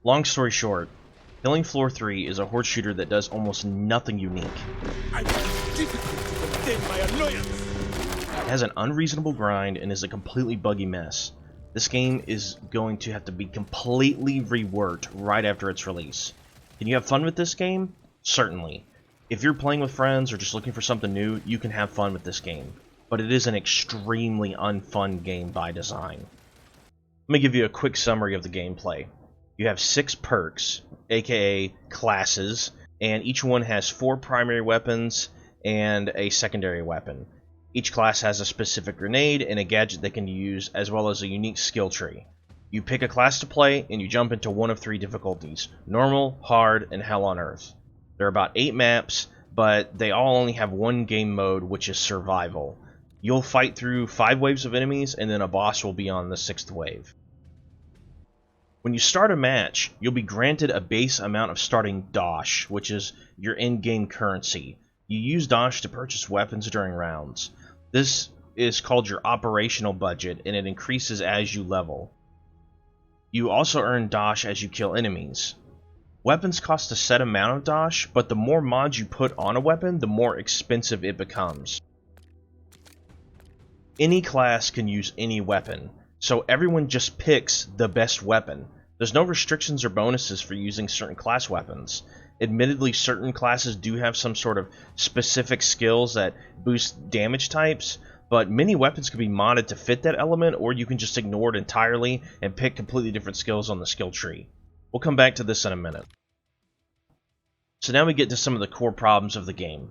Long story short, Killing Floor 3 is a horde shooter that does almost nothing unique. I find it difficult to contain my annoyance. It has an unreasonable grind and is a completely buggy mess. This game is going to have to be completely reworked right after its release. Can you have fun with this game? Certainly. If you're playing with friends or just looking for something new, you can have fun with this game. But it is an extremely unfun game by design. Let me give you a quick summary of the gameplay. You have 6 perks, aka classes, and each one has 4 primary weapons and a secondary weapon. Each class has a specific grenade and a gadget they can use, as well as a unique skill tree. You pick a class to play, and you jump into one of 3 difficulties: normal, hard, and hell on earth. There are about 8 maps, but they all only have one game mode, which is survival. You'll fight through 5 waves of enemies, and then a boss will be on the 6th wave. When you start a match, you'll be granted a base amount of starting Dosh, which is your in-game currency. You use Dosh to purchase weapons during rounds. This is called your operational budget, and it increases as you level. You also earn Dosh as you kill enemies. Weapons cost a set amount of Dosh, but the more mods you put on a weapon, the more expensive it becomes. Any class can use any weapon, so everyone just picks the best weapon. There's no restrictions or bonuses for using certain class weapons. Admittedly, certain classes do have some sort of specific skills that boost damage types, but many weapons can be modded to fit that element, or you can just ignore it entirely and pick completely different skills on the skill tree. We'll come back to this in a minute. So now we get to some of the core problems of the game.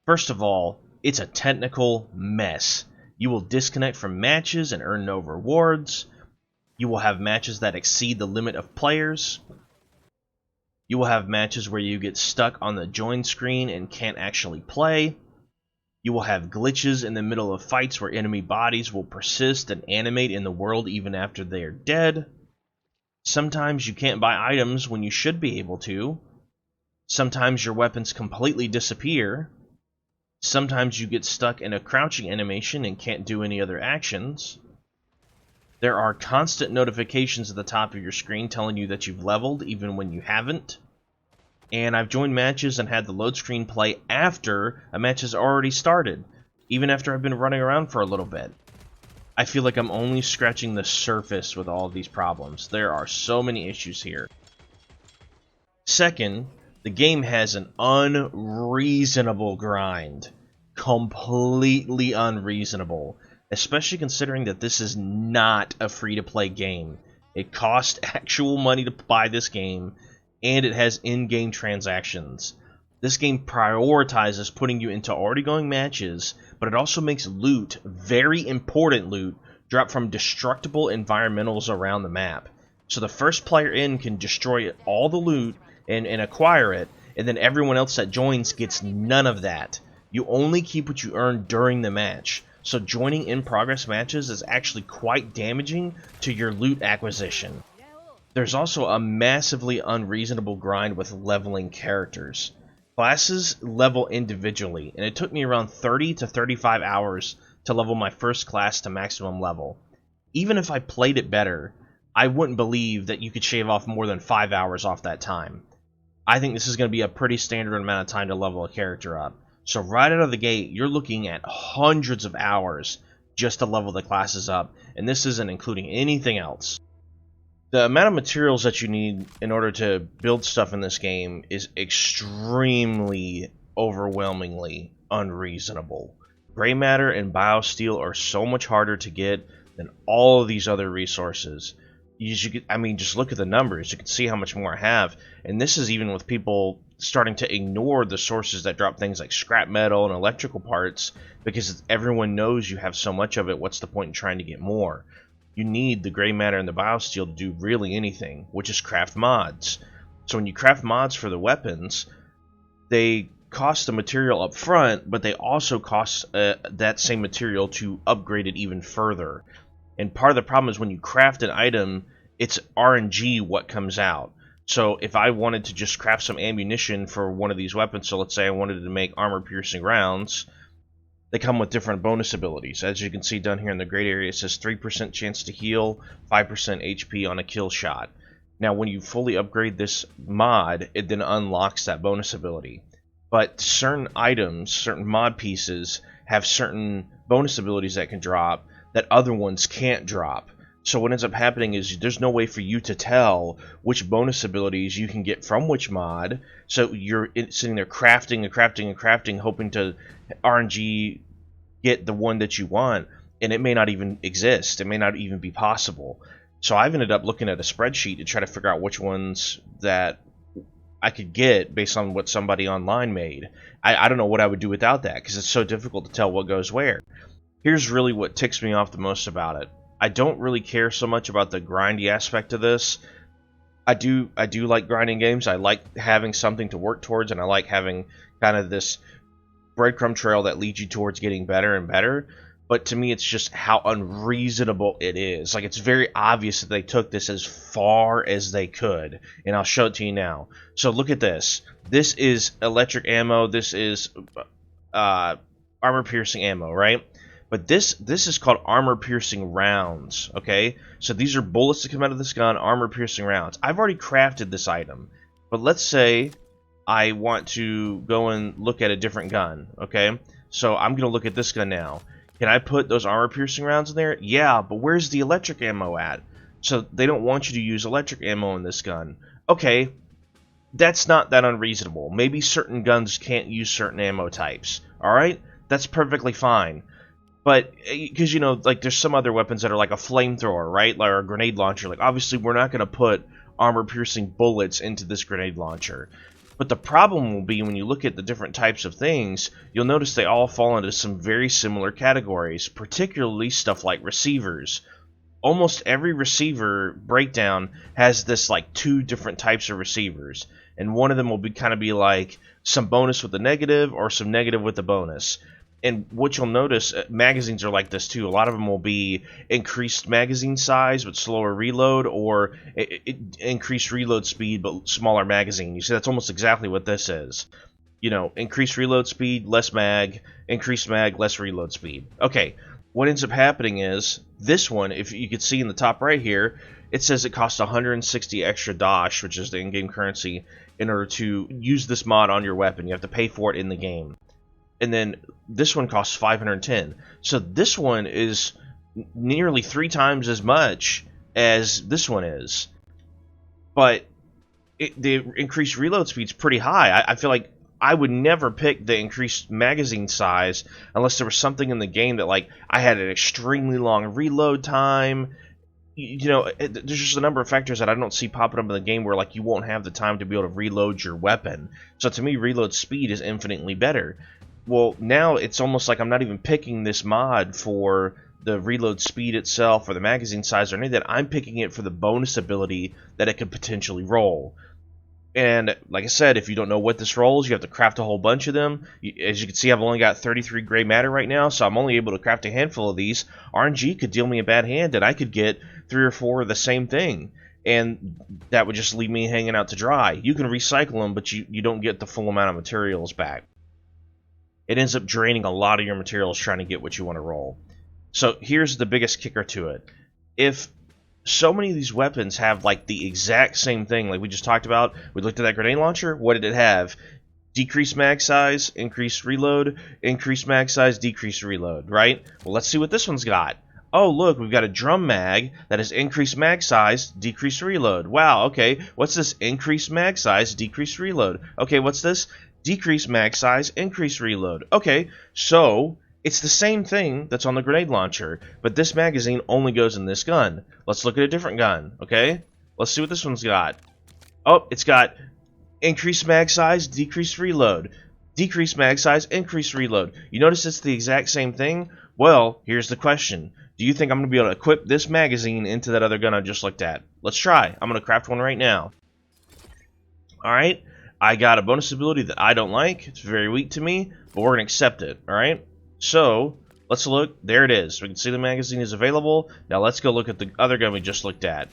First of all, it's a technical mess. You will disconnect from matches and earn no rewards. You will have matches that exceed the limit of players. You will have matches where you get stuck on the join screen and can't actually play. You will have glitches in the middle of fights where enemy bodies will persist and animate in the world even after they are dead. Sometimes you can't buy items when you should be able to. Sometimes your weapons completely disappear. Sometimes you get stuck in a crouching animation and can't do any other actions. There are constant notifications at the top of your screen telling you that you've leveled even when you haven't. And I've joined matches and had the load screen play after a match has already started, even after I've been running around for a little bit. I feel like I'm only scratching the surface with all of these problems. There are so many issues here. Second, the game has an unreasonable grind. Completely unreasonable. Especially considering that this is not a free-to-play game. It costs actual money to buy this game, and it has in-game transactions. This game prioritizes putting you into already going matches, but it also makes loot, very important loot, drop from destructible environmentals around the map. So the first player in can destroy all the loot and acquire it, and then everyone else that joins gets none of that. You only keep what you earn during the match. So joining in-progress matches is actually quite damaging to your loot acquisition. There's also a massively unreasonable grind with leveling characters. Classes level individually, and it took me around 30 to 35 hours to level my first class to maximum level. Even if I played it better, I wouldn't believe that you could shave off more than 5 hours off that time. I think this is going to be a pretty standard amount of time to level a character up. So right out of the gate, you're looking at hundreds of hours just to level the classes up, and this isn't including anything else. The amount of materials that you need in order to build stuff in this game is extremely, overwhelmingly unreasonable. Gray matter and biosteel are so much harder to get than all of these other resources. Just look at the numbers. You can see how much more I have, and this is even with people starting to ignore the sources that drop things like scrap metal and electrical parts, because everyone knows you have so much of it. What's the point in trying to get more? You need the gray matter and the biosteel to do really anything, which is craft mods. So when you craft mods for the weapons, they cost the material up front, but they also cost that same material to upgrade it even further. And part of the problem is when you craft an item, it's RNG what comes out. So if I wanted to just craft some ammunition for one of these weapons, so let's say I wanted to make armor-piercing rounds, they come with different bonus abilities. As you can see down here in the gray area, it says 3% chance to heal, 5% HP on a kill shot. Now, when you fully upgrade this mod, it then unlocks that bonus ability. But certain items, certain mod pieces, have certain bonus abilities that can drop that other ones can't drop. So what ends up happening is there's no way for you to tell which bonus abilities you can get from which mod. So you're sitting there crafting and crafting and crafting, hoping to RNG get the one that you want, and it may not even exist. It may not even be possible. So I've ended up looking at a spreadsheet to try to figure out which ones that I could get based on what somebody online made. I don't know what I would do without that, because it's so difficult to tell what goes where. Here's really what ticks me off the most about it. I don't really care so much about the grindy aspect of this. I do like grinding games. I like having something to work towards, and I like having kind of this breadcrumb trail that leads you towards getting better and better. But to me, it's just how unreasonable it is. Like, it's very obvious that they took this as far as they could. And I'll show it to you now. So look at this. This is electric ammo. This is armor-piercing ammo, right? But this is called armor-piercing rounds, okay? So these are bullets that come out of this gun, armor-piercing rounds. I've already crafted this item. But let's say I want to go and look at a different gun, okay? So I'm going to look at this gun now. Can I put those armor-piercing rounds in there? Yeah, but where's the electric ammo at? So they don't want you to use electric ammo in this gun. Okay, that's not that unreasonable. Maybe certain guns can't use certain ammo types, alright? That's perfectly fine. But, because, you know, like, there's some other weapons that are like a flamethrower, right? Like a grenade launcher. Like, obviously, we're not going to put armor-piercing bullets into this grenade launcher. But the problem will be when you look at the different types of things, you'll notice they all fall into some very similar categories, particularly stuff like receivers. Almost every receiver breakdown has this, like, 2 different types of receivers. And one of them will kind of be like some bonus with a negative or some negative with a bonus. And what you'll notice, magazines are like this too. A lot of them will be increased magazine size but slower reload, or increased reload speed but smaller magazine. You see, that's almost exactly what this is. You know, increased reload speed, less mag, increased mag, less reload speed. Okay, what ends up happening is, this one, if you could see in the top right here, it says it costs 160 extra Dosh, which is the in-game currency, in order to use this mod on your weapon. You have to pay for it in the game. And then this one costs 510. So this one is nearly 3 times as much as this one is. But the increased reload speed is pretty high. I feel like I would never pick the increased magazine size unless there was something in the game that, like, I had an extremely long reload time. You know, there's just a number of factors that I don't see popping up in the game where, like, you won't have the time to be able to reload your weapon. So to me, reload speed is infinitely better. Well, now it's almost like I'm not even picking this mod for the reload speed itself or the magazine size or any of that. I'm picking it for the bonus ability that it could potentially roll. And like I said, if you don't know what this rolls, you have to craft a whole bunch of them. As you can see, I've only got 33 gray matter right now, so I'm only able to craft a handful of these. RNG could deal me a bad hand, and I could get 3 or 4 of the same thing. And that would just leave me hanging out to dry. You can recycle them, but you don't get the full amount of materials back. It ends up draining a lot of your materials trying to get what you want to roll. So here's the biggest kicker to it. If so many of these weapons have, like, the exact same thing, like we just talked about, we looked at that grenade launcher, what did it have? Decreased mag size, increased reload, increased mag size, decreased reload, right? Well, let's see what this one's got. Oh, look, we've got a drum mag that has increased mag size, decreased reload. Wow, okay, what's this? Increased mag size, decreased reload. Okay, what's this? Decrease mag size, increase reload. Okay, so it's the same thing that's on the grenade launcher, but this magazine only goes in this gun. Let's look at a different gun, okay? Let's see what this one's got. Oh, it's got increased mag size, decreased reload. Decreased mag size, increased reload. You notice it's the exact same thing? Well, here's the question. Do you think I'm going to be able to equip this magazine into that other gun I just looked at? Let's try. I'm going to craft one right now. Alright. I got a bonus ability that I don't like. It's very weak to me, but we're going to accept it, alright? So, let's look. There it is. We can see the magazine is available. Now let's go look at the other gun we just looked at.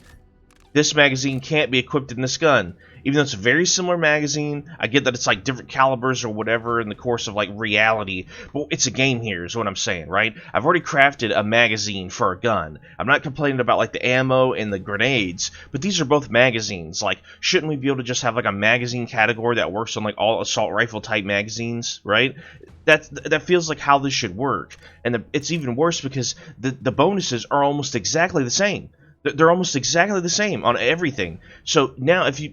This magazine can't be equipped in this gun. Even though it's a very similar magazine, I get that it's like different calibers or whatever in the course of like reality, but it's a game here is what I'm saying, right? I've already crafted a magazine for a gun. I'm not complaining about like the ammo and the grenades, but these are both magazines. Like, shouldn't we be able to just have like a magazine category that works on like all assault rifle type magazines, right? That feels like how this should work. And it's even worse because the bonuses are almost exactly the same. They're almost exactly the same on everything. So now if you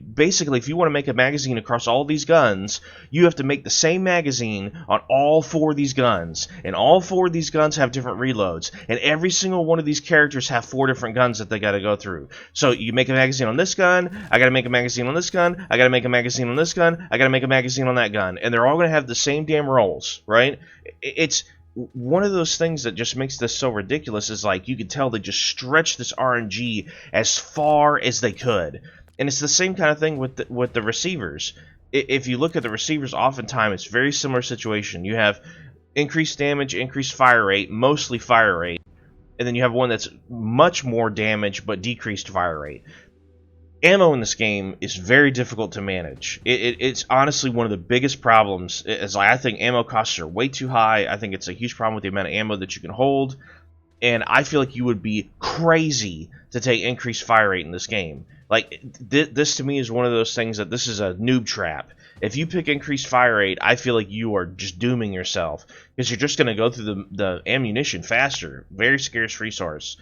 want to make a magazine across all these guns, you have to make the same magazine on all 4 of these guns. And all 4 of these guns have different reloads. And every single one of these characters have 4 different guns that they got to go through. So you make a magazine on this gun, I got to make a magazine on this gun, I got to make a magazine on this gun, I got to make a magazine on that gun. And they're all going to have the same damn rolls, right? It's one of those things that just makes this so ridiculous is like you could tell they just stretched this RNG as far as they could. And it's the same kind of thing with the receivers. If you look at the receivers, oftentimes it's a very similar situation. You have increased damage, increased fire rate, mostly fire rate, and then you have one that's much more damage but decreased fire rate. Ammo in this game is very difficult to manage. It's honestly one of the biggest problems. Is like, I think ammo costs are way too high. I think it's a huge problem with the amount of ammo that you can hold. And I feel like you would be crazy to take increased fire rate in this game. Like, this to me is one of those things that this is a noob trap. If you pick increased fire rate, I feel like you are just dooming yourself. Because you're just going to go through the ammunition faster. Very scarce resource.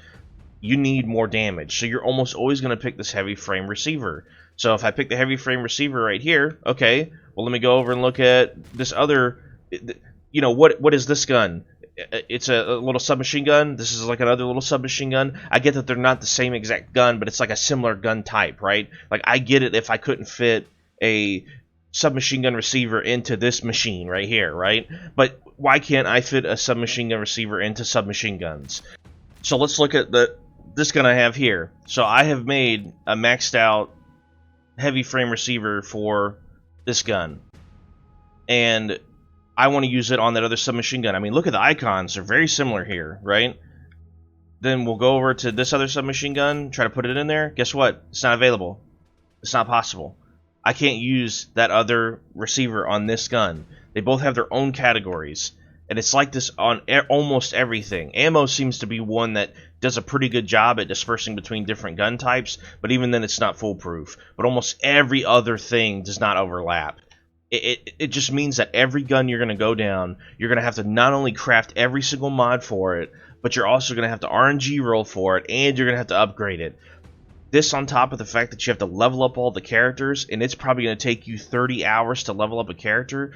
You need more damage, so you're almost always going to pick this heavy frame receiver. So if I pick the heavy frame receiver right here, okay, well let me go over and look at this other, you know, what is this gun? It's a little submachine gun. This is like another little submachine gun. I get that they're not the same exact gun, but it's like a similar gun type, right? Like, I get it if I couldn't fit a submachine gun receiver into this machine right here, right? But why can't I fit a submachine gun receiver into submachine guns? So let's look at this gun I have here. So I have made a maxed out heavy frame receiver for this gun. And I want to use it on that other submachine gun. I mean, look at the icons. They're very similar here, right? Then we'll go over to this other submachine gun, try to put it in there. Guess what? It's not available. It's not possible. I can't use that other receiver on this gun. They both have their own categories. And it's like this on almost everything. Ammo seems to be one that does a pretty good job at dispersing between different gun types, but even then it's not foolproof. But almost every other thing does not overlap. It just means that every gun you're going to go down, you're going to have to not only craft every single mod for it, but you're also going to have to RNG roll for it, and you're going to have to upgrade it. This on top of the fact that you have to level up all the characters, and it's probably going to take you 30 hours to level up a character.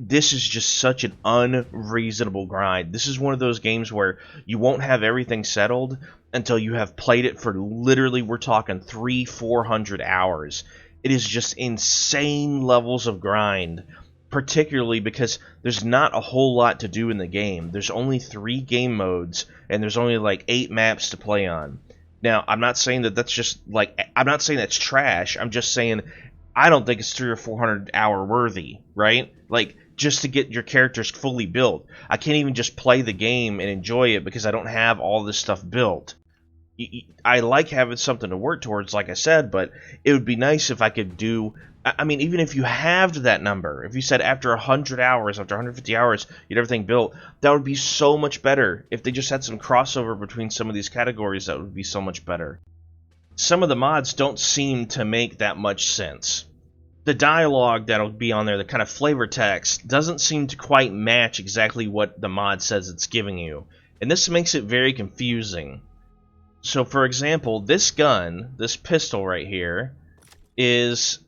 This is just such an unreasonable grind. This is one of those games where you won't have everything settled until you have played it for literally, we're talking 300-400 hours. It is just insane levels of grind, particularly because there's not a whole lot to do in the game. There's only 3 game modes, and there's only like 8 maps to play on. Now, I'm not saying that that's just like, I'm not saying that's trash. I'm just saying I don't think it's 300 or 400 hour worthy, right? Like, just to get your characters fully built. I can't even just play the game and enjoy it because I don't have all this stuff built. I like having something to work towards, like I said, but it would be nice if I could do, I mean, even if you halved that number, if you said after 100 hours, after 150 hours, you had everything built, that would be so much better. If they just had some crossover between some of these categories, that would be so much better. Some of the mods don't seem to make that much sense. The dialogue that'll be on there, the kind of flavor text, doesn't seem to quite match exactly what the mod says it's giving you. And this makes it very confusing. So, for example, this gun, this pistol right here, is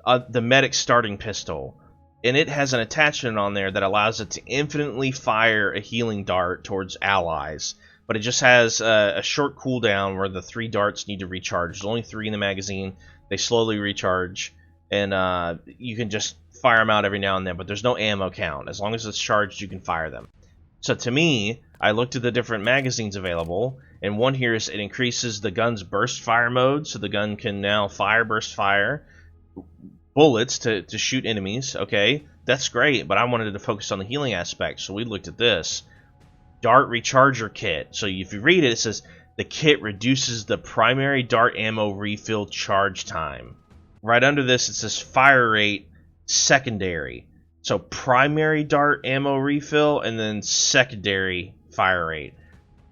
the medic starting pistol. And it has an attachment on there that allows it to infinitely fire a healing dart towards allies. But it just has a short cooldown where the 3 darts need to recharge. There's only 3 in the magazine. They slowly recharge. And you can just fire them out every now and then, but there's no ammo count. As long as it's charged, you can fire them. So to me, I looked at the different magazines available, and one here is it increases the gun's burst fire mode, so the gun can now burst fire bullets to shoot enemies. Okay, that's great, but I wanted to focus on the healing aspect, so we looked at this. Dart Recharger Kit. So if you read it, it says The kit reduces the primary dart ammo refill charge time. Right under this, it says fire rate secondary. So primary dart ammo refill and then secondary fire rate.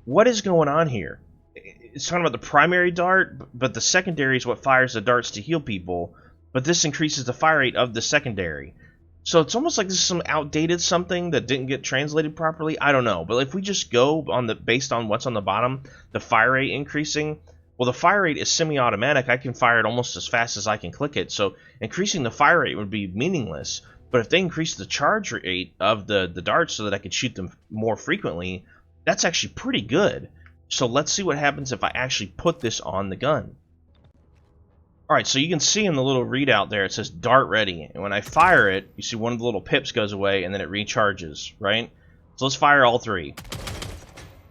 What is going on here? It's talking about the primary dart, but the secondary is what fires the darts to heal people, but this increases the fire rate of the secondary. So it's almost like this is some outdated something that didn't get translated properly. I don't know, but if we just go on based on what's on the bottom, the fire rate increasing, well, the fire rate is semi-automatic. I can fire it almost as fast as I can click it, so increasing the fire rate would be meaningless. But if they increase the charge rate of the darts so that I could shoot them more frequently, that's actually pretty good. So let's see what happens if I actually put this on the gun. Alright, so you can see in the little readout there, it says dart ready. And when I fire it, you see one of the little pips goes away and then it recharges, right? So let's fire all 3.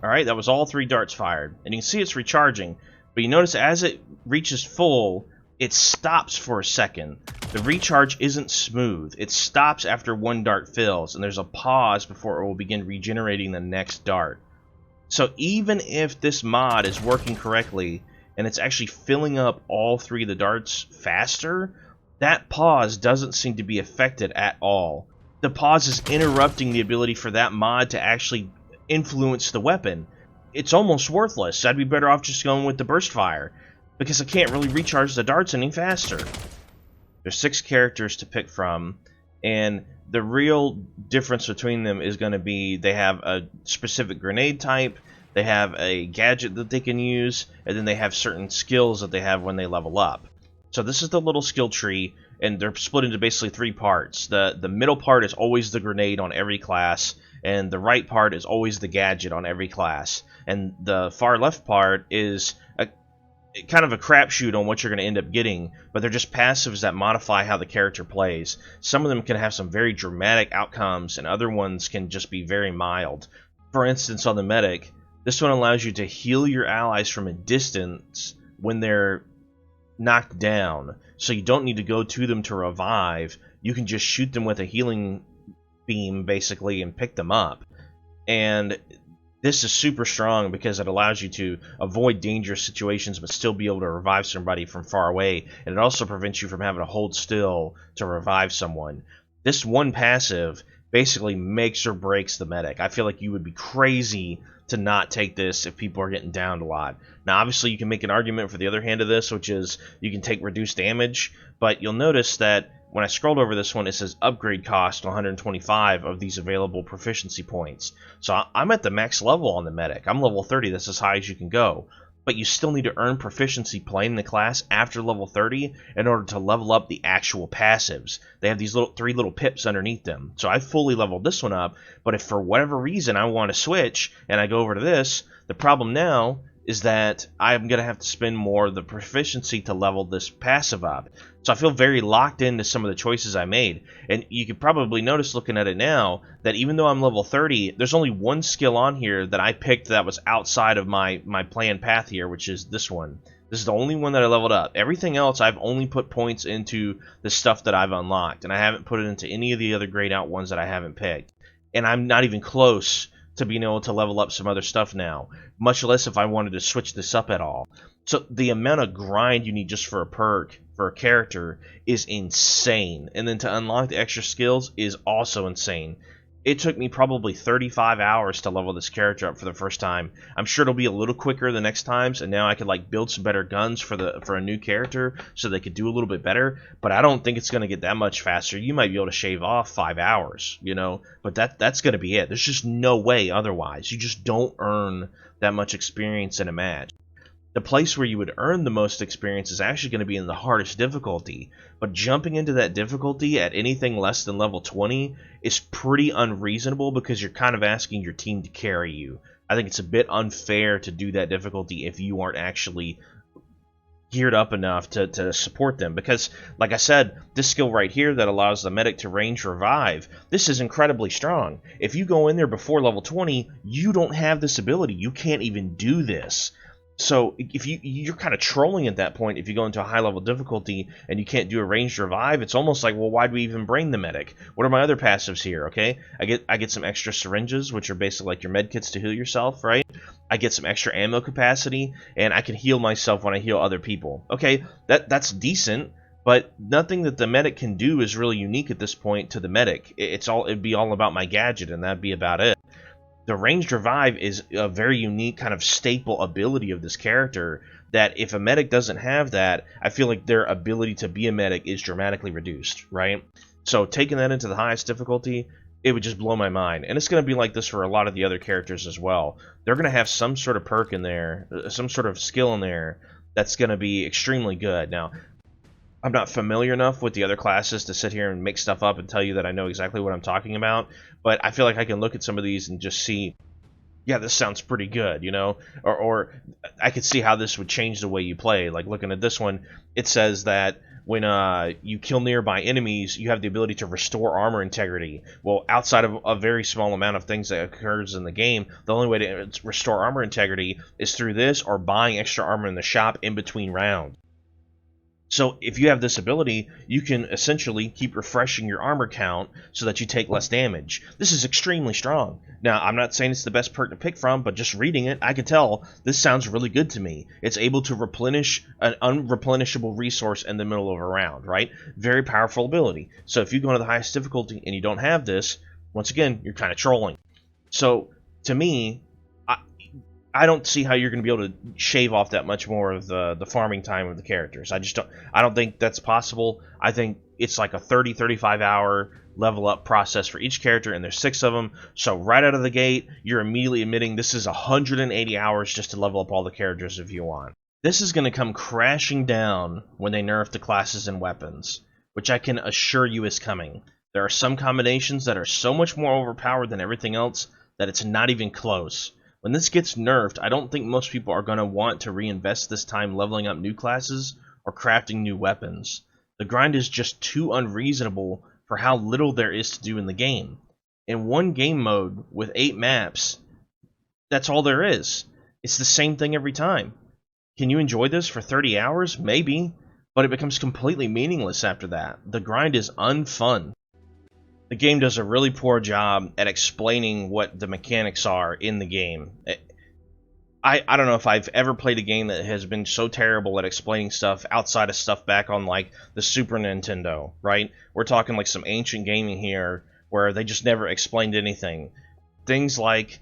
Alright, that was all 3 darts fired. And you can see it's recharging. But you notice as it reaches full, it stops for a second. The recharge isn't smooth. It stops after 1 dart fills, and there's a pause before it will begin regenerating the next dart. So even if this mod is working correctly, and it's actually filling up all 3 of the darts faster, that pause doesn't seem to be affected at all. The pause is interrupting the ability for that mod to actually influence the weapon. It's almost worthless. I'd be better off just going with the burst fire, because I can't really recharge the darts any faster. There's 6 characters to pick from, and the real difference between them is going to be they have a specific grenade type, they have a gadget that they can use, and then they have certain skills that they have when they level up. So this is the little skill tree, and they're split into basically 3 parts. The middle part is always the grenade on every class, and the right part is always the gadget on every class. And the far left part is kind of a crapshoot on what you're going to end up getting, but they're just passives that modify how the character plays. Some of them can have some very dramatic outcomes, and other ones can just be very mild. For instance, on the medic, this one allows you to heal your allies from a distance when they're knocked down, so you don't need to go to them to revive. You can just shoot them with a healing beam, basically, and pick them up. And this is super strong because it allows you to avoid dangerous situations but still be able to revive somebody from far away, and it also prevents you from having to hold still to revive someone. This one passive basically makes or breaks the medic. I feel like you would be crazy to not take this if people are getting downed a lot. Now, obviously, you can make an argument for the other hand of this, which is you can take reduced damage, but you'll notice that when I scrolled over this one, it says upgrade cost 125 of these available proficiency points. So I'm at the max level on the medic. I'm level 30. That's as high as you can go. But you still need to earn proficiency playing the class after level 30 in order to level up the actual passives. They have these 3 little pips underneath them. So I fully leveled this one up, but if for whatever reason I want to switch and I go over to this, the problem now is that I'm going to have to spend more of the proficiency to level this passive up. So I feel very locked into some of the choices I made. And you could probably notice looking at it now that even though I'm level 30, there's only one skill on here that I picked that was outside of my planned path here, which is this one. This is the only one that I leveled up. Everything else I've only put points into the stuff that I've unlocked, and I haven't put it into any of the other grayed out ones that I haven't picked. And I'm not even close to being able to level up some other stuff now, much less if I wanted to switch this up at all. So the amount of grind you need just for a perk, for a character, is insane. And then to unlock the extra skills is also insane. It took me probably 35 hours to level this character up for the first time. I'm sure it'll be a little quicker the next times, and now I could like build some better guns for a new character so they could do a little bit better, but I don't think it's going to get that much faster. You might be able to shave off 5 hours, you know, but that's going to be it. There's just no way otherwise. You just don't earn that much experience in a match. The place where you would earn the most experience is actually going to be in the hardest difficulty, but jumping into that difficulty at anything less than level 20 is pretty unreasonable because you're kind of asking your team to carry you. I think it's a bit unfair to do that difficulty if you aren't actually geared up enough to support them, because like I said, this skill right here that allows the medic to range revive, this is incredibly strong. If you go in there before level 20, you don't have this ability. You can't even do this. So if you're kind of trolling at that point if you go into a high level difficulty and you can't do a ranged revive. It's almost like, well, why do we even bring the medic? What are my other passives here? Okay, I get some extra syringes, which are basically like your med kits to heal yourself, right? I get some extra ammo capacity, and I can heal myself when I heal other people. Okay, that's decent, but nothing that the medic can do is really unique at this point to the medic. It'd be all about my gadget, and that'd be about it. The ranged revive is a very unique kind of staple ability of this character that if a medic doesn't have that, I feel like their ability to be a medic is dramatically reduced, right? So taking that into the highest difficulty, it would just blow my mind. And it's going to be like this for a lot of the other characters as well. They're going to have some sort of perk in there, some sort of skill in there that's going to be extremely good. Now, I'm not familiar enough with the other classes to sit here and make stuff up and tell you that I know exactly what I'm talking about, but I feel like I can look at some of these and just see, yeah, this sounds pretty good, you know? Or I could see how this would change the way you play. Like, looking at this one, it says that when you kill nearby enemies, you have the ability to restore armor integrity. Well, outside of a very small amount of things that occurs in the game, the only way to restore armor integrity is through this or buying extra armor in the shop in between rounds. So if you have this ability, you can essentially keep refreshing your armor count so that you take less damage. This is extremely strong. Now, I'm not saying it's the best perk to pick from, but just reading it, I can tell this sounds really good to me. It's able to replenish an unreplenishable resource in the middle of a round, right? Very powerful ability. So if you go to the highest difficulty and you don't have this, once again, you're kind of trolling. So to me, I don't see how you're going to be able to shave off that much more of the farming time of the characters. I don't think that's possible. I think it's like a 35 hour level up process for each character, and there's 6 of them. So right out of the gate, you're immediately admitting this is 180 hours just to level up all the characters if you want. This is going to come crashing down when they nerf the classes and weapons, which I can assure you is coming. There are some combinations that are so much more overpowered than everything else that it's not even close. When this gets nerfed, I don't think most people are going to want to reinvest this time leveling up new classes or crafting new weapons. The grind is just too unreasonable for how little there is to do in the game. In one game mode with 8 maps, that's all there is. It's the same thing every time. Can you enjoy this for 30 hours? Maybe, but it becomes completely meaningless after that. The grind is unfun. The game does a really poor job at explaining what the mechanics are in the game. I don't know if I've ever played a game that has been so terrible at explaining stuff outside of stuff back on, like, the Super Nintendo, right? We're talking like some ancient gaming here where they just never explained anything. Things like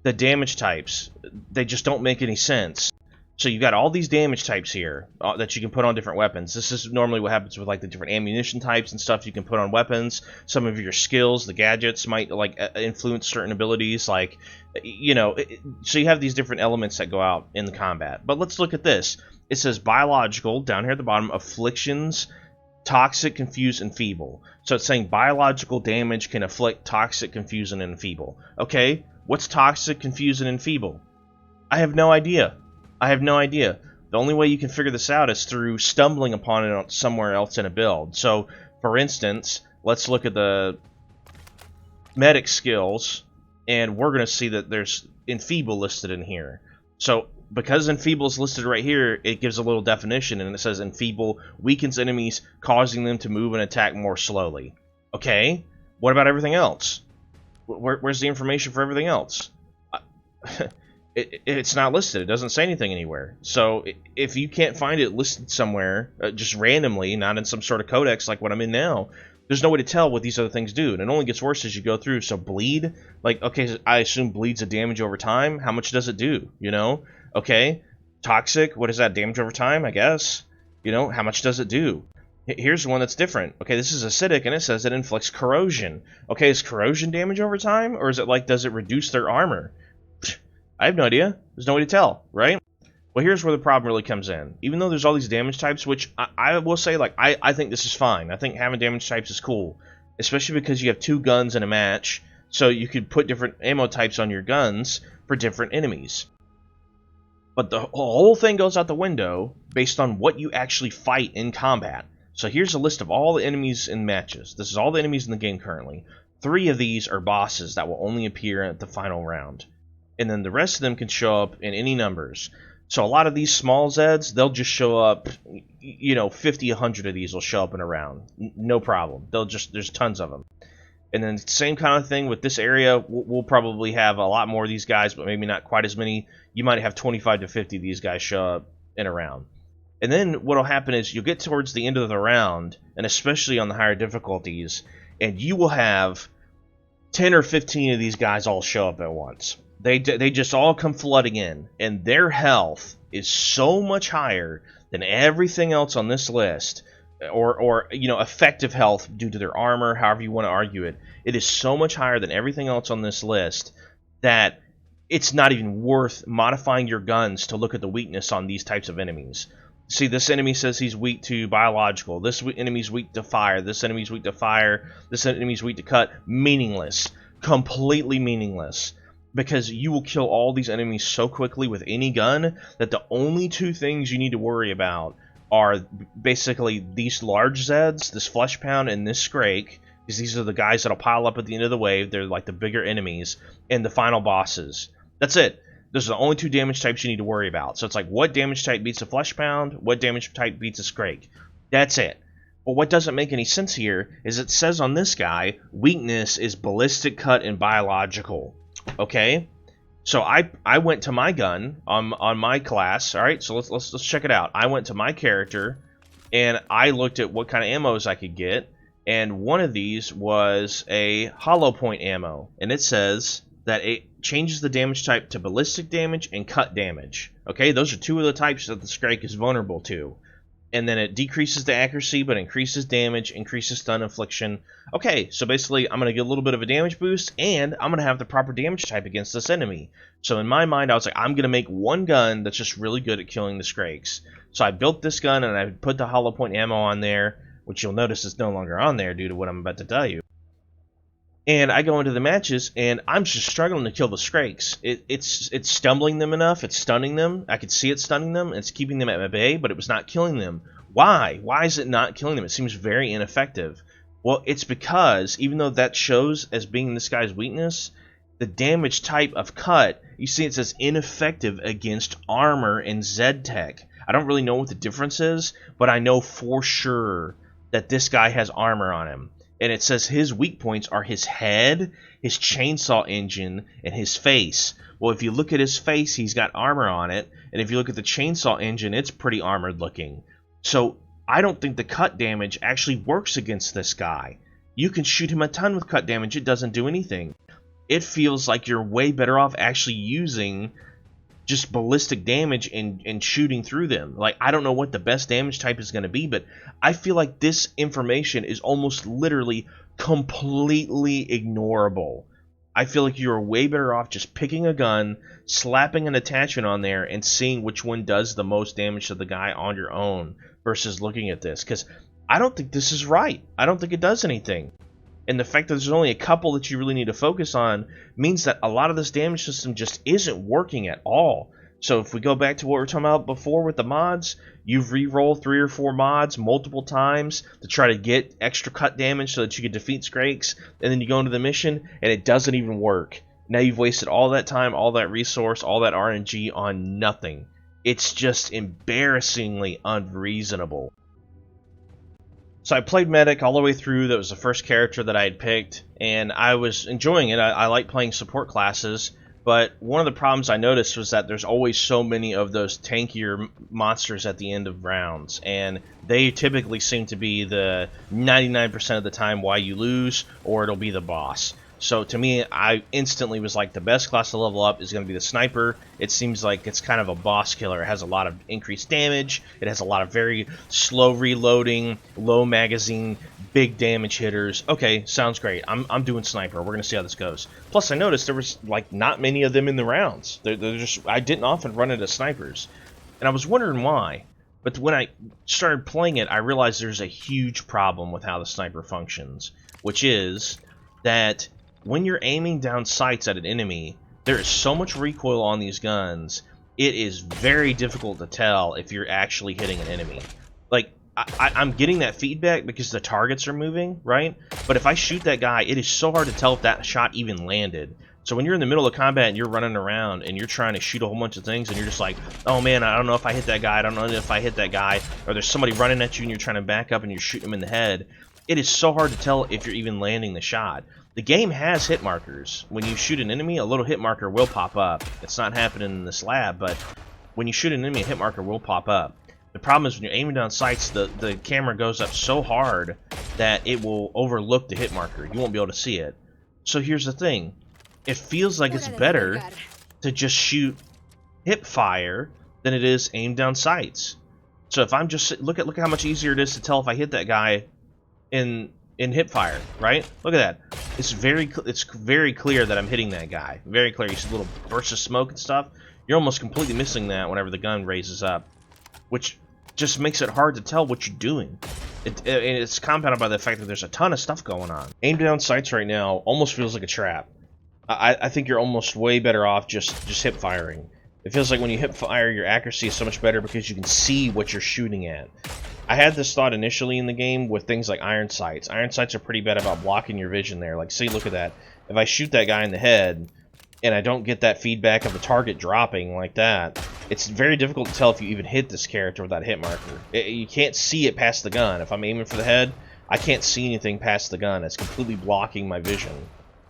the damage types, they just don't make any sense. So you've got all these damage types here that you can put on different weapons. This is normally what happens with like the different ammunition types and stuff you can put on weapons. Some of your skills, the gadgets, might like influence certain abilities, like, you know, so you have these different elements that go out in the combat. But let's look at this. It says biological, down here at the bottom, afflictions, toxic, confuse, and feeble. So it's saying biological damage can afflict toxic, confuse, and enfeeble. Okay, what's toxic, confuse, and enfeeble? I have no idea. The only way you can figure this out is through stumbling upon it somewhere else in a build. So, for instance, let's look at the medic skills, and we're going to see that there's enfeeble listed in here. So, because enfeeble is listed right here, it gives a little definition, and it says enfeeble weakens enemies, causing them to move and attack more slowly. Okay, what about everything else? Where's the information for everything else? It's not listed. It doesn't say anything anywhere. So if you can't find it listed somewhere, just randomly, not in some sort of codex like what I'm in now, there's no way to tell what these other things do. And it only gets worse as you go through. So bleed, like, okay, so I assume bleed's a damage over time. How much does it do? You know? Okay. Toxic, what is that? Damage over time, I guess. You know, how much does it do? Here's one that's different. Okay, this is acidic, and it says it inflicts corrosion. Okay, is corrosion damage over time? Or is it like, does it reduce their armor? I have no idea. There's no way to tell, right? Well, here's where the problem really comes in. Even though there's all these damage types, which I will say, like, I think this is fine. I think having damage types is cool. Especially because you have 2 guns in a match, so you could put different ammo types on your guns for different enemies. But the whole thing goes out the window based on what you actually fight in combat. So here's a list of all the enemies in matches. This is all the enemies in the game currently. 3 of these are bosses that will only appear at the final round. And then the rest of them can show up in any numbers. So a lot of these small Zeds, they'll just show up, you know, 50, 100 of these will show up in a round. No problem. There's tons of them. And then same kind of thing with this area. We'll probably have a lot more of these guys, but maybe not quite as many. You might have 25 to 50 of these guys show up in a round. And then what'll happen is you'll get towards the end of the round, and especially on the higher difficulties, and you will have 10 or 15 of these guys all show up at once. They just all come flooding in, and their health is so much higher than everything else on this list, or you know, effective health due to their armor, however you want to argue it. It is so much higher than everything else on this list that it's not even worth modifying your guns to look at the weakness on these types of enemies. See, this enemy says he's weak to biological. This enemy's weak to fire. This enemy's weak to fire. This enemy's weak to cut. Meaningless. Completely meaningless. Because you will kill all these enemies so quickly with any gun that the only two things you need to worry about are basically these large Zeds, this Flesh Pound, and this Scrake, because these are the guys that'll pile up at the end of the wave. They're like the bigger enemies, and the final bosses. That's it. Those are the only two damage types you need to worry about. So it's like, what damage type beats a Flesh Pound? What damage type beats a Scrake? That's it. But what doesn't make any sense here is it says on this guy, weakness is ballistic, cut, and biological. Okay? So I went to my gun on my class. All right, so let's check it out. I went to my character and I looked at what kind of ammos I could get, and one of these was a hollow point ammo, and it says that it changes the damage type to ballistic damage and cut damage. Okay, those are two of the types that the Scrake is vulnerable to. And then it decreases the accuracy, but increases damage, increases stun infliction. Okay, so basically I'm going to get a little bit of a damage boost, and I'm going to have the proper damage type against this enemy. So in my mind, I was like, I'm going to make one gun that's just really good at killing the Scrakes. So I built this gun, and I put the hollow point ammo on there, which you'll notice is no longer on there due to what I'm about to tell you. And I go into the matches, and I'm just struggling to kill the Scrakes. It's stumbling them enough, it's stunning them. I could see it stunning them, it's keeping them at bay, but it was not killing them. Why? Why is it not killing them? It seems very ineffective. Well, it's because, even though that shows as being this guy's weakness, the damage type of cut, you see it says ineffective against armor and Z-Tech. I don't really know what the difference is, but I know for sure that this guy has armor on him. And it says his weak points are his head, his chainsaw engine, and his face. Well, if you look at his face, he's got armor on it. And if you look at the chainsaw engine, it's pretty armored looking. So I don't think the cut damage actually works against this guy. You can shoot him a ton with cut damage, it doesn't do anything. It feels like you're way better off actually using just ballistic damage and shooting through them. Like, I don't know what the best damage type is going to be, but I feel like this information is almost literally completely ignorable. I feel like you're way better off just picking a gun, slapping an attachment on there, and seeing which one does the most damage to the guy on your own versus looking at this. Because I don't think this is right. I don't think it does anything. And the fact that there's only a couple that you really need to focus on means that a lot of this damage system just isn't working at all. So if we go back to what we were talking about before with the mods, you re-roll 3 or 4 mods multiple times to try to get extra cut damage so that you can defeat Scrakes, and then you go into the mission and it doesn't even work. Now you've wasted all that time, all that resource, all that RNG on nothing. It's just embarrassingly unreasonable. So I played Medic all the way through. That was the first character that I had picked, and I was enjoying it. I like playing support classes, but one of the problems I noticed was that there's always so many of those tankier monsters at the end of rounds, and they typically seem to be the 99% of the time why you lose, or it'll be the boss. So to me, I instantly was like, the best class to level up is going to be the sniper. It seems like it's kind of a boss killer. It has a lot of increased damage. It has a lot of very slow reloading, low magazine, big damage hitters. Okay, sounds great. I'm doing sniper. We're going to see how this goes. Plus, I noticed there was like not many of them in the rounds. They're just, I didn't often run into snipers. And I was wondering why. But when I started playing it, I realized there's a huge problem with how the sniper functions, which is that when you're aiming down sights at an enemy, there is so much recoil on these guns, it is very difficult to tell if you're actually hitting an enemy. Like, I'm getting that feedback because the targets are moving, right? But if I shoot that guy, it is so hard to tell if that shot even landed. So when you're in the middle of combat and you're running around and you're trying to shoot a whole bunch of things and you're just like, oh man, I don't know if I hit that guy, I don't know if I hit that guy, or there's somebody running at you and you're trying to back up and you're shooting him in the head, it is so hard to tell if you're even landing the shot. The game has hit markers. When you shoot an enemy, a little hit marker will pop up. It's not happening in this lab, but when you shoot an enemy, a hit marker will pop up. The problem is when you're aiming down sights, the camera goes up so hard that it will overlook the hit marker. You won't be able to see it. So here's the thing. It feels like it's better to just shoot hip fire than it is aim down sights. So if I'm just look at how much easier it is to tell if I hit that guy in hip fire, right? Look at that. It's very clear that I'm hitting that guy. Very clear. You see little bursts of smoke and stuff. You're almost completely missing that whenever the gun raises up, which just makes it hard to tell what you're doing. It's compounded by the fact that there's a ton of stuff going on. Aim down sights right now almost feels like a trap. I think you're almost way better off just hip firing. It feels like when you hip fire, your accuracy is so much better because you can see what you're shooting at. I had this thought initially in the game with things like iron sights. Iron sights are pretty bad about blocking your vision there. Like, see, look at that. If I shoot that guy in the head and I don't get that feedback of the target dropping like that, it's very difficult to tell if you even hit this character with that hit marker. You can't see it past the gun. If I'm aiming for the head, I can't see anything past the gun. It's completely blocking my vision.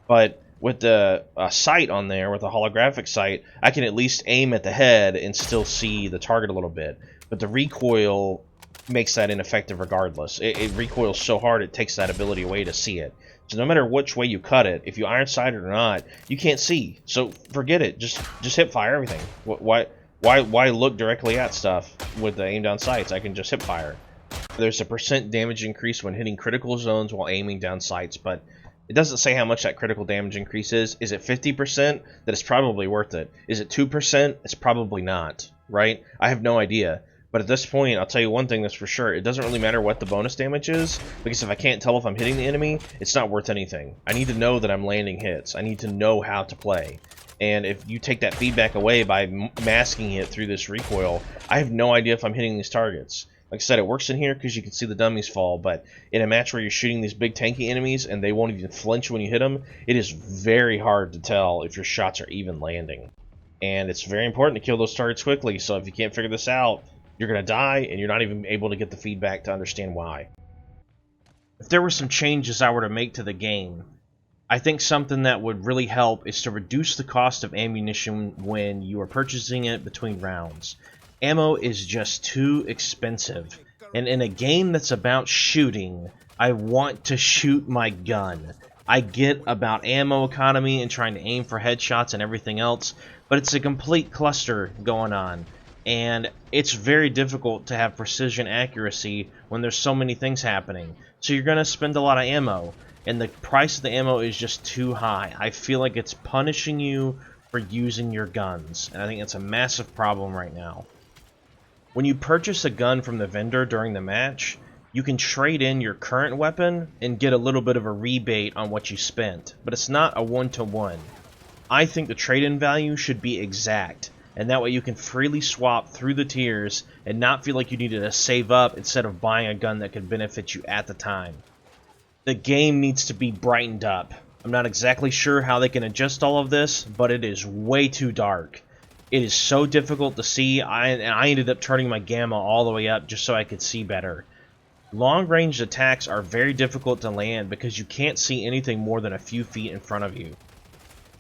But with the sight on there, with a holographic sight, I can at least aim at the head and still see the target a little bit. But the recoil makes that ineffective regardless. It recoils so hard it takes that ability away to see it. So no matter which way you cut it, if you iron sight it or not, you can't see. So forget it. Just hip fire everything. Why look directly at stuff with the aim down sights? I can just hip fire. There's a % damage increase when hitting critical zones while aiming down sights, but it doesn't say how much that critical damage increase is. Is it 50%? That it's probably worth it. Is it 2%? It's probably not, right? I have no idea. But at this point, I'll tell you one thing that's for sure. It doesn't really matter what the bonus damage is, because if I can't tell if I'm hitting the enemy, it's not worth anything. I need to know that I'm landing hits. I need to know how to play. And if you take that feedback away by masking it through this recoil, I have no idea if I'm hitting these targets. Like I said, it works in here because you can see the dummies fall, but in a match where you're shooting these big tanky enemies and they won't even flinch when you hit them, it is very hard to tell if your shots are even landing. And it's very important to kill those targets quickly, so if you can't figure this out, you're going to die, and you're not even able to get the feedback to understand why. If there were some changes I were to make to the game, I think something that would really help is to reduce the cost of ammunition when you are purchasing it between rounds. Ammo is just too expensive, and in a game that's about shooting, I want to shoot my gun. I get about ammo economy and trying to aim for headshots and everything else, but it's a complete cluster going on. And it's very difficult to have precision accuracy when there's so many things happening. So you're going to spend a lot of ammo, and the price of the ammo is just too high. I feel like it's punishing you for using your guns, and I think it's a massive problem right now. When you purchase a gun from the vendor during the match, you can trade in your current weapon and get a little bit of a rebate on what you spent, but it's not a one-to-one. I think the trade-in value should be exact, and that way you can freely swap through the tiers and not feel like you needed to save up instead of buying a gun that could benefit you at the time. The game needs to be brightened up. I'm not exactly sure how they can adjust all of this, but it is way too dark. It is so difficult to see, and I ended up turning my gamma all the way up just so I could see better. Long-range attacks are very difficult to land because you can't see anything more than a few feet in front of you.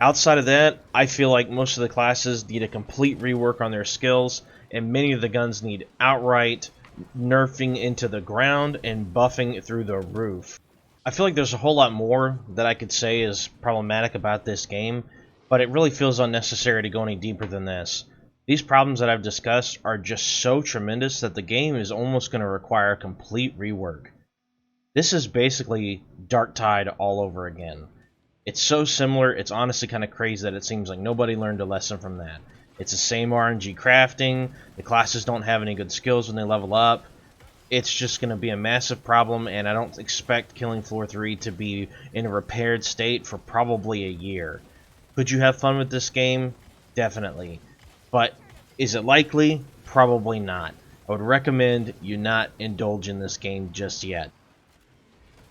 Outside of that, I feel like most of the classes need a complete rework on their skills, and many of the guns need outright nerfing into the ground and buffing through the roof. I feel like there's a whole lot more that I could say is problematic about this game, but it really feels unnecessary to go any deeper than this. These problems that I've discussed are just so tremendous that the game is almost going to require a complete rework. This is basically Dark Tide all over again. It's so similar, it's honestly kind of crazy that it seems like nobody learned a lesson from that. It's the same RNG crafting, the classes don't have any good skills when they level up. It's just going to be a massive problem, and I don't expect Killing Floor 3 to be in a repaired state for probably a year. Could you have fun with this game? Definitely. But is it likely? Probably not. I would recommend you not indulge in this game just yet.